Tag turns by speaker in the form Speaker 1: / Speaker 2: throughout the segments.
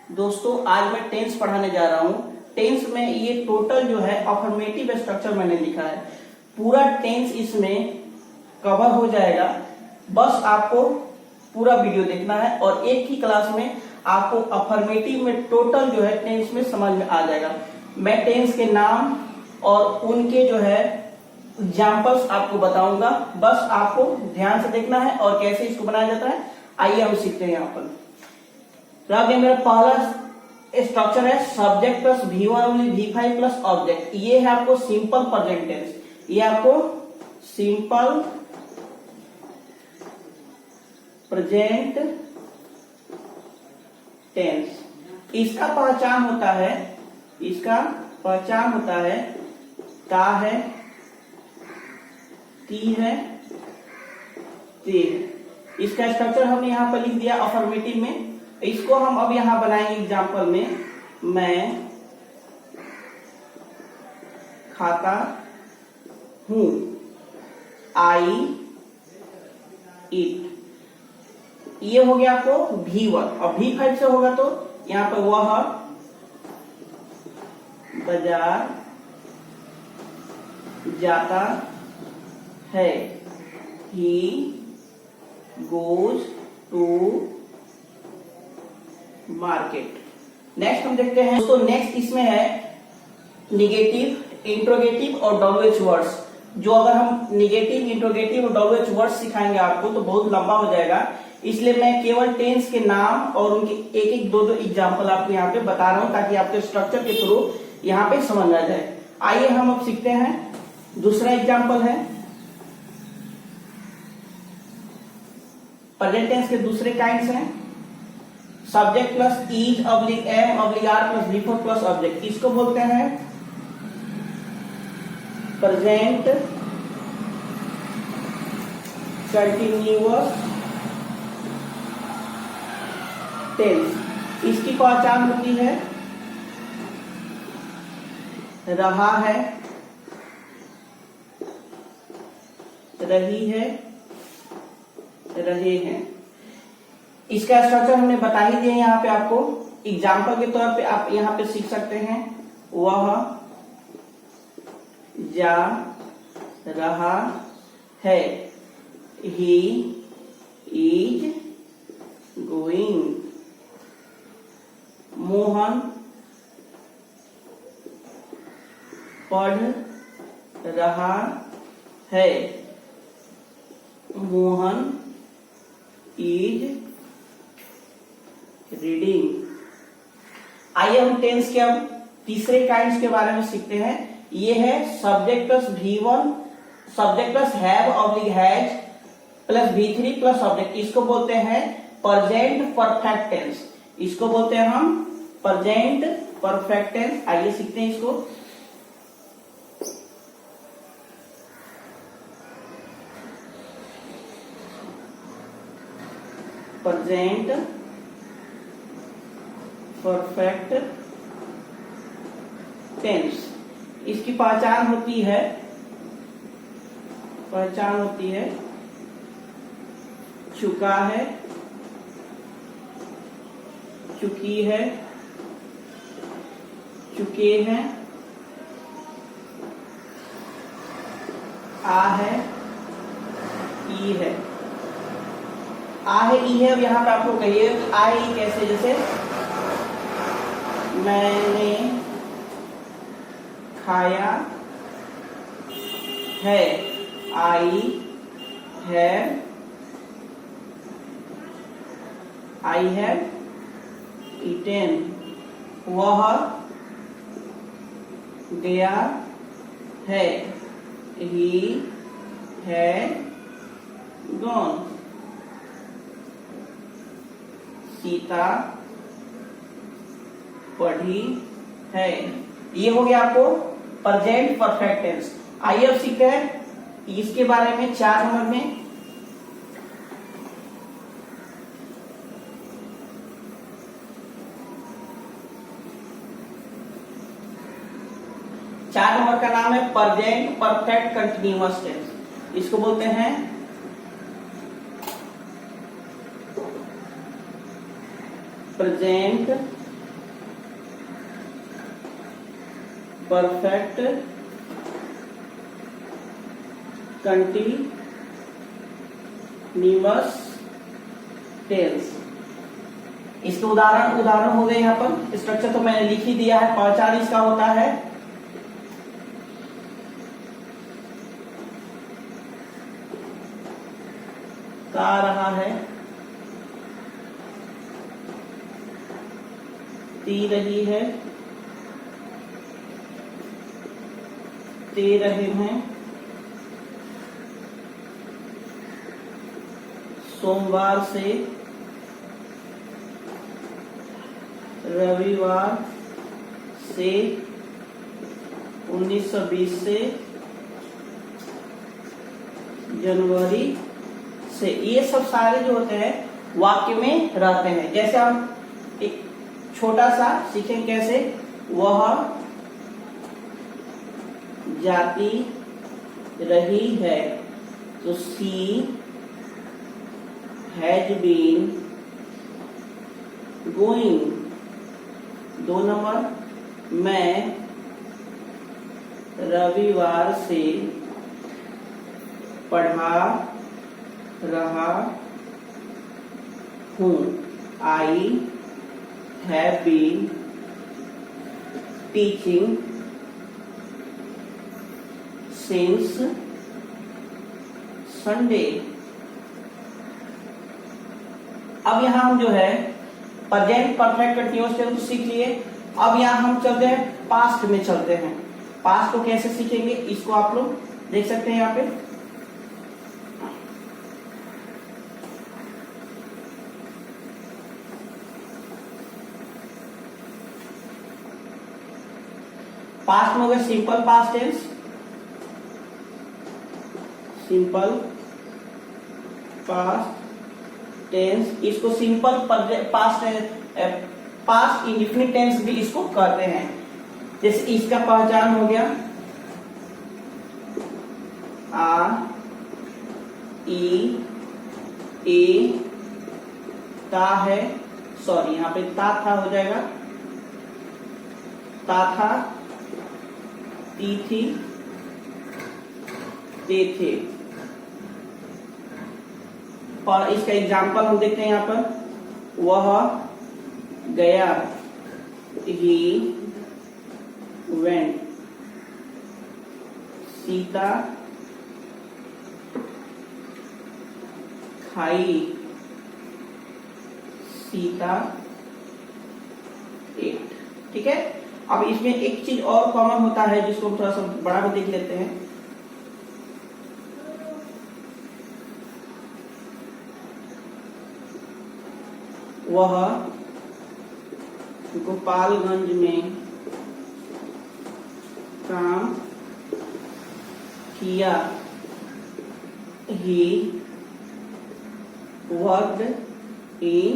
Speaker 1: दोस्तों आज मैं टेंस पढ़ाने जा रहा हूँ। टेंस में ये टोटल जो है अफर्मेटिव स्ट्रक्चर मैंने लिखा है, पूरा टेंस इसमें कवर हो जाएगा। बस आपको पूरा वीडियो देखना है और एक ही क्लास में आपको अफर्मेटिव में टोटल जो है टेंस में समझ में आ जाएगा। मैं टेंस के नाम और उनके जो है एग्जाम्पल्स आपको बताऊंगा, बस आपको ध्यान से देखना है और कैसे इसको बनाया जाता है। आइए हम सीखते हैं। यहाँ पर मेरा पहला स्ट्रक्चर है subject plus V1 V5 plus object. ये है आपको सिंपल प्रेजेंट टेंस, ये आपको सिंपल प्रेजेंट टेंस। इसका पहचान होता है, इसका पहचान होता है ता है, ती है, ते है। इसका स्ट्रक्चर हमने यहां पर लिख दिया अफर्मेटिव में। इसको हम अब यहां बनाएंगे एग्जाम्पल में। मैं खाता हूं, आई ईट। ये हो गया आपको V1। और V5 से होगा तो यहां पर वह बाजार जाता है, he goes to market. Next हम देखते हैं दोस्तों, नेक्स्ट इसमें है निगेटिव, इंट्रोगेटिव और डब्ल्यूएच वर्ड्स। जो अगर हम निगेटिव, इंट्रोगेटिव और डब्ल्यूएच वर्ड्स सिखाएंगे आपको तो बहुत लंबा हो जाएगा, इसलिए मैं केवल टेंस के नाम और उनके एक एक दो एग्जाम्पल आपको यहाँ पे बता रहा हूं ताकि आपके स्ट्रक्चर के थ्रू यहाँ पे समझ आ जाए। आइए हम अब सीखते हैं। दूसरा एग्जाम्पल है प्रेजेंट टेंस के दूसरे काइंड्स हैं subject plus is oblique am oblique are plus before plus object. इसको बोलते हैं प्रेजेंट कंटिन्यूअस टेंस। इसकी पहचान होती है रहा है, रही है, रहे हैं। इसका स्ट्रक्चर हमने बता ही दिया यहाँ पे आपको। एग्जाम्पल के तौर पे आप यहाँ पे सीख सकते हैं वह जा रहा है, he is going। मोहन पढ़ रहा है, मोहन इज रीडिंग। आइए हम टेंस के अब तीसरे काइंड्स के बारे में सीखते हैं। ये है subject plus V1, subject plus have oblique has plus V3 plus object. इसको बोलते हैं प्रेजेंट परफेक्ट टेंस। इसको बोलते हैं हम प्रेजेंट परफेक्ट टेंस। आइए सीखते हैं इसको। Present perfect tense. इसकी पहचान होती है चुका है, चुकी है, चुके हैं, आ है, ई है। आ है, ई है। अब यहाँ पे आपको कहिए कि आ है, ई कैसे? जैसे मैंने खाया है, आई हैव ईटेन। वह गया है, he had gone। सीता पढ़ी है। ये हो गया आपको प्रेजेंट परफेक्ट टेंस। आइए अब सीखते हैं इसके बारे में 4 नंबर में। 4 नंबर का नाम है प्रेजेंट परफेक्ट कंटिन्यूअस टेंस। इसको बोलते हैं प्रेजेंट परफेक्ट कंटीन्यूअस टेंस। इसके उदाहरण हो गए। यहाँ पर स्ट्रक्चर तो मैंने लिख ही दिया है। पहचान इसका होता है का रहा है, ती रही है, ते रहे हैं, सोमवार से रविवार से, 1920 से जनवरी से। ये सब सारे जो होते हैं वाक्य में रहते हैं। जैसे हम एक छोटा सा सीखें कैसे, वह जाती रही है, तो सी हैज बीन गोइंग। 2 नंबर, मैं रविवार से पढ़ा रहा हूँ। I have been teaching since Sunday. अब यहां हम जो है प्रेजेंट परफेक्ट कंटीन्यूअस टेंस सीख लिए। अब यहां हम चलते हैं पास्ट में चलते हैं। पास्ट को कैसे सीखेंगे इसको आप लोग देख सकते हैं। यहाँ पे पास्ट में हो गया simple past tense, simple past tense. इसको सिंपल पास्ट इंडेफिनिट टेंस भी इसको कहते हैं। जैसे इसका पहचान हो गया आ, ई, ए, ता है, सॉरी यहाँ पे ता था हो जाएगा, ता था, ती थी, ते थे। और इसका एग्जाम्पल हम देखते हैं यहाँ पर, वह गया, ही वेंट, सीता खाई, सीता एट। ठीक है। अब इसमें एक चीज और कॉमन होता है जिसको हम थोड़ा सा बड़ा में देख लेते हैं। वह गोपालगंज में काम किया, ही वर्कड इन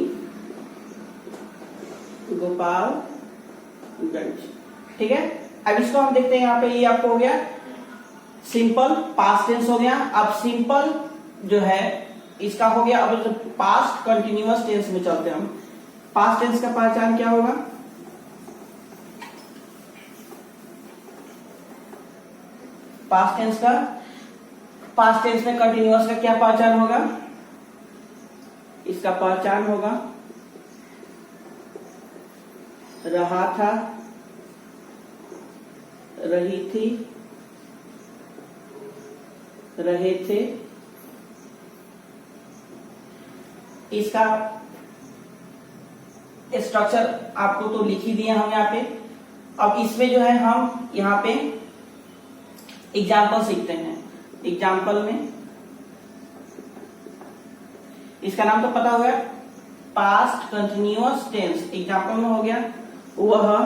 Speaker 1: गोपालगंज। ठीक है। अब इसको हम देखते हैं। यहाँ पे ये आपको हो गया सिंपल पास्ट टेंस हो गया। अब सिंपल जो है इसका हो गया। अब तो पास्ट कंटिन्यूअस टेंस में चलते हैं हम। पास्ट टेंस का पहचान क्या होगा, पास्ट टेंस में कंटिन्यूअस का क्या पहचान होगा, इसका पहचान होगा रहा था, रही थी, रहे थे। इसका स्ट्रक्चर आपको तो लिख ही दिया हम यहाँ पे। अब इसमें जो है हम यहाँ पे एग्जाम्पल सीखते हैं। एग्जाम्पल में इसका नाम तो पता हो गया पास्ट कंटिन्यूअस टेंस। एग्जाम्पल में हो गया वह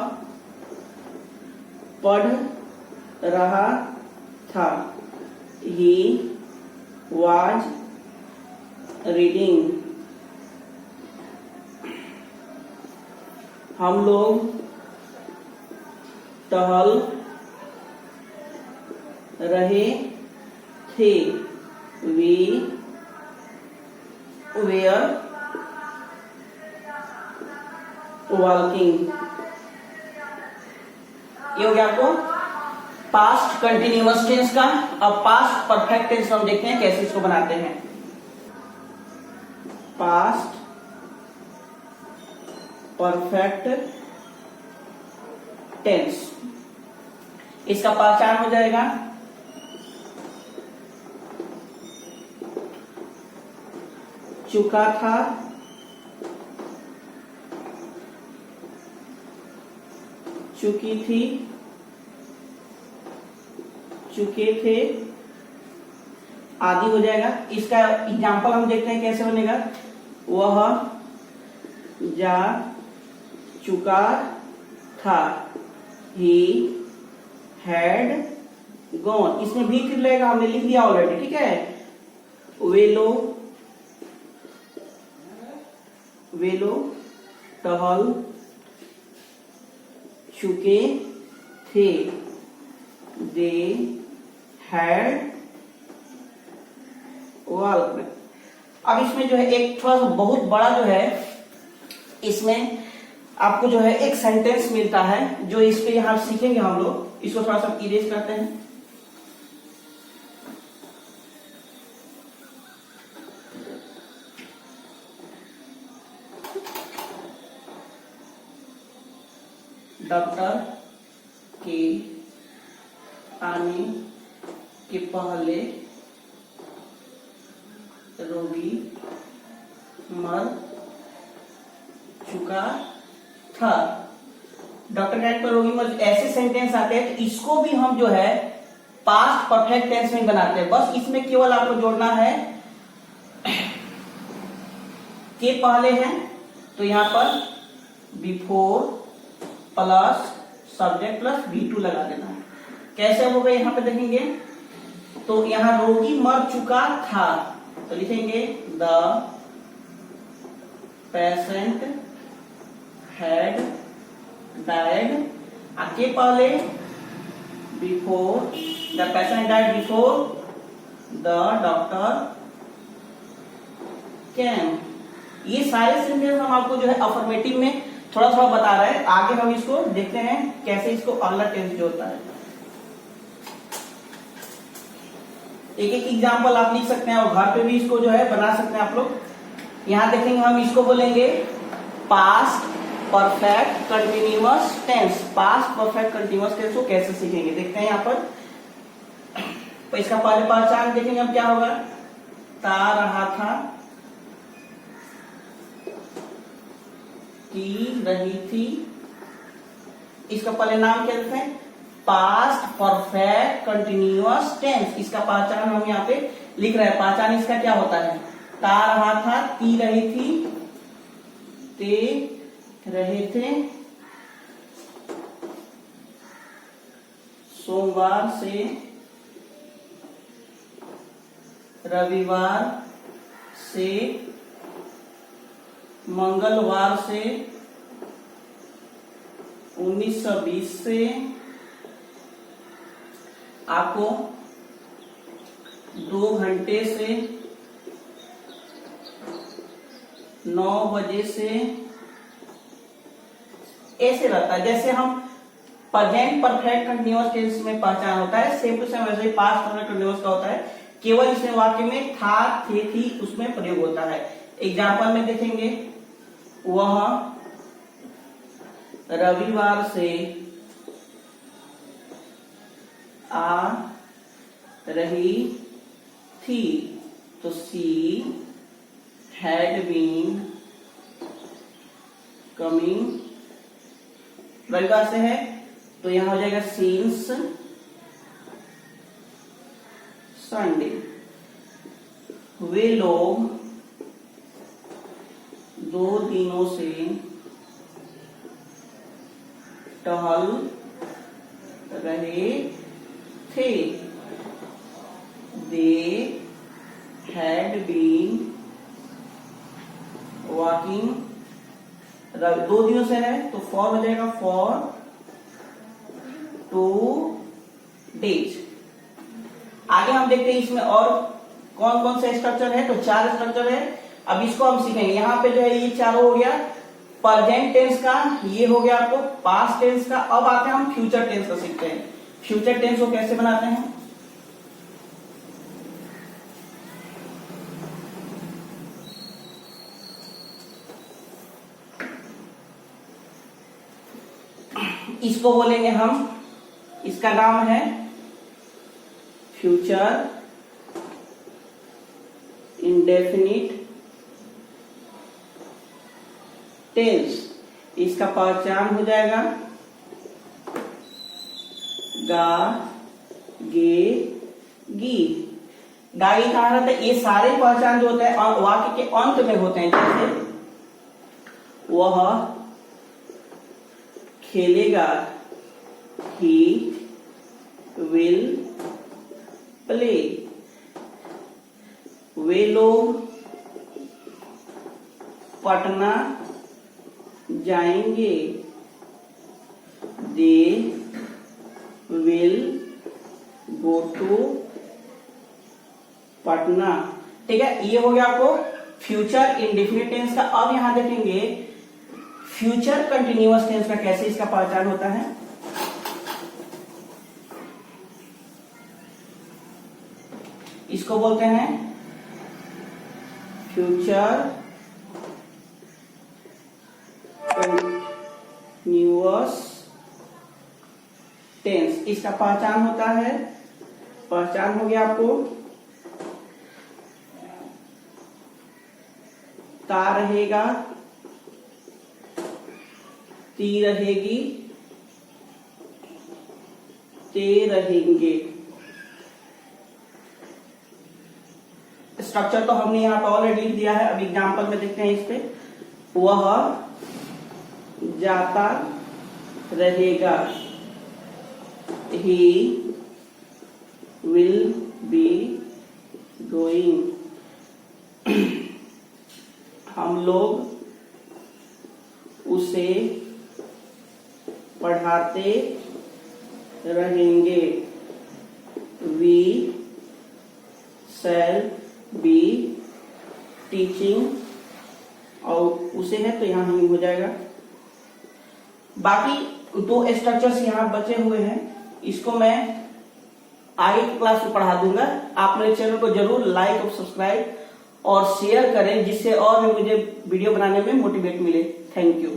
Speaker 1: पढ़ रहा था, ही वाज रीडिंग। हम लोग टहल रहे थे, वी वेयर वॉकिंग। ये हो गया आपको पास्ट कंटिन्यूअस टेंस का। अब पास्ट परफेक्ट टेंस हम देखते हैं कैसे इसको बनाते हैं। पास्ट परफेक्ट टेंस, इसका पहचान हो जाएगा चुका था, चुकी थी, चुके थे आदि हो जाएगा। इसका एग्जाम्पल हम देखते हैं कैसे बनेगा। वह जा चुका था, ही हैड गॉन। इसमें भी फिर लगेगा, हमने लिख दिया ऑलरेडी, ठीक है। वे लोग टहल चुके थे, दे हैड वॉल्क्ड। अब इसमें जो है एक थोड़ा सा बहुत बड़ा जो है, इसमें आपको जो है एक सेंटेंस मिलता है जो इस पे यहां सीखेंगे हम लोग। इसको थोड़ा सा इरेज करते हैं। डॉक्टर के आने के पहले रोगी मर चुका था। डॉक्टर के आने पर रोगी मर, ऐसे सेंटेंस आते हैं तो इसको भी हम जो है पास्ट परफेक्ट टेंस में बनाते हैं। बस इसमें केवल आपको जोड़ना है के पहले हैं तो यहां पर before plus subject plus V2 लगा देना है। कैसे होगा यहां पे देखेंगे तो यहां रोगी मर चुका था तो लिखेंगे द पेशेंट हैड डाइड। आगे पहले before the patient died before the doctor came. ये सारे सेंटेंस हम आपको जो है अफर्मेटिव में थोड़ा थोड़ा बता रहे हैं। आगे हम इसको देखते हैं कैसे इसको अगला टेंस जो होता है। एक एक एग्जाम्पल आप लिख सकते हैं और घर पे भी इसको जो है बना सकते हैं आप लोग। यहां देखेंगे हम इसको बोलेंगे past perfect continuous tense. Past perfect continuous tense को कैसे सीखेंगे देखते हैं यहाँ पर। तो इसका पहले पहचान देखेंगे हम क्या होगा। ता रहा था, की रही थी। इसका पहले नाम क्या लिखते हैं पास्ट परफेक्ट कंटिन्यूअस टेंस। इसका पहचान हम यहाँ पे लिख रहे हैं। पहचान इसका क्या होता है, ता रहा था, ती रही थी, ते रहे थे, सोमवार से रविवार से मंगलवार से 1920 से आपको 2 घंटे से 9 बजे से ऐसे रहता है। जैसे हम प्रेजेंट परफेक्ट कंटिन्यूअस टेंस में पहचान होता है, सेम टू सेम वैसे ही पास्ट परफेक्ट कंटिन्यूअस का होता है। केवल इसमें वाक्य में था, थे, थी उसमें प्रयोग होता है। एग्जाम्पल में देखेंगे वह रविवार से आ रही थी तो सी हैड बीन कमिंग। रविवार से है तो यहां हो जाएगा सिंस संडे। वे लोग 2 दिनों से टहल रहे थे। They had been walking. 2 दिनों से है तो फॉर हो जाएगा फॉर 2 डेज। आगे हम देखते हैं इसमें और कौन कौन से स्ट्रक्चर है। तो 4 स्ट्रक्चर है। अब इसको हम सीखेंगे। यहाँ पे जो है ये चारों हो गया प्रेजेंट टेंस का, ये हो गया आपको पास्ट टेंस का। अब आते हैं हम फ्यूचर टेंस का सीखते हैं। फ्यूचर टेंस को कैसे बनाते हैं? इसको बोलेंगे हम, इसका नाम है फ्यूचर इंडेफिनिट टेंस। इसका पहचान हो जाएगा गा, गे, गी। गा गी कहा रहता है, ये सारे पहचान जो होते हैं वाक्य के अंत में होते हैं। जैसे वह खेलेगा, ही विल प्ले। वे लोग पटना जाएंगे, they will go to Patna. ठीक है, ये हो गया आपको फ्यूचर इंडेफिनिट टेंस का। अब यहां देखेंगे फ्यूचर कंटिन्यूअस टेंस का कैसे इसका पहचान होता है। इसको बोलते हैं फ्यूचर कंटिन्यूअस टेंस। इसका पहचान होता है, पहचान हो गया आपको, ता रहेगा, ती रहेगी, ते रहेंगे। स्ट्रक्चर तो हमने यहाँ पे ऑलरेडी लिख दिया है। अब एग्जाम्पल में देखते हैं इस पे। वह जाता रहेगा, he will be going। हम लोग उसे पढ़ाते रहेंगे, we shall be teaching। और उसे है तो यहां ही हो जाएगा। बाकी दो स्ट्रक्चर्स यहां बचे हुए हैं, इसको मैं आगे की क्लास में पढ़ा दूंगा। आप मेरे चैनल को जरूर लाइक और सब्सक्राइब और शेयर करें, जिससे और भी मुझे वीडियो बनाने में मोटिवेट मिले। Thank you.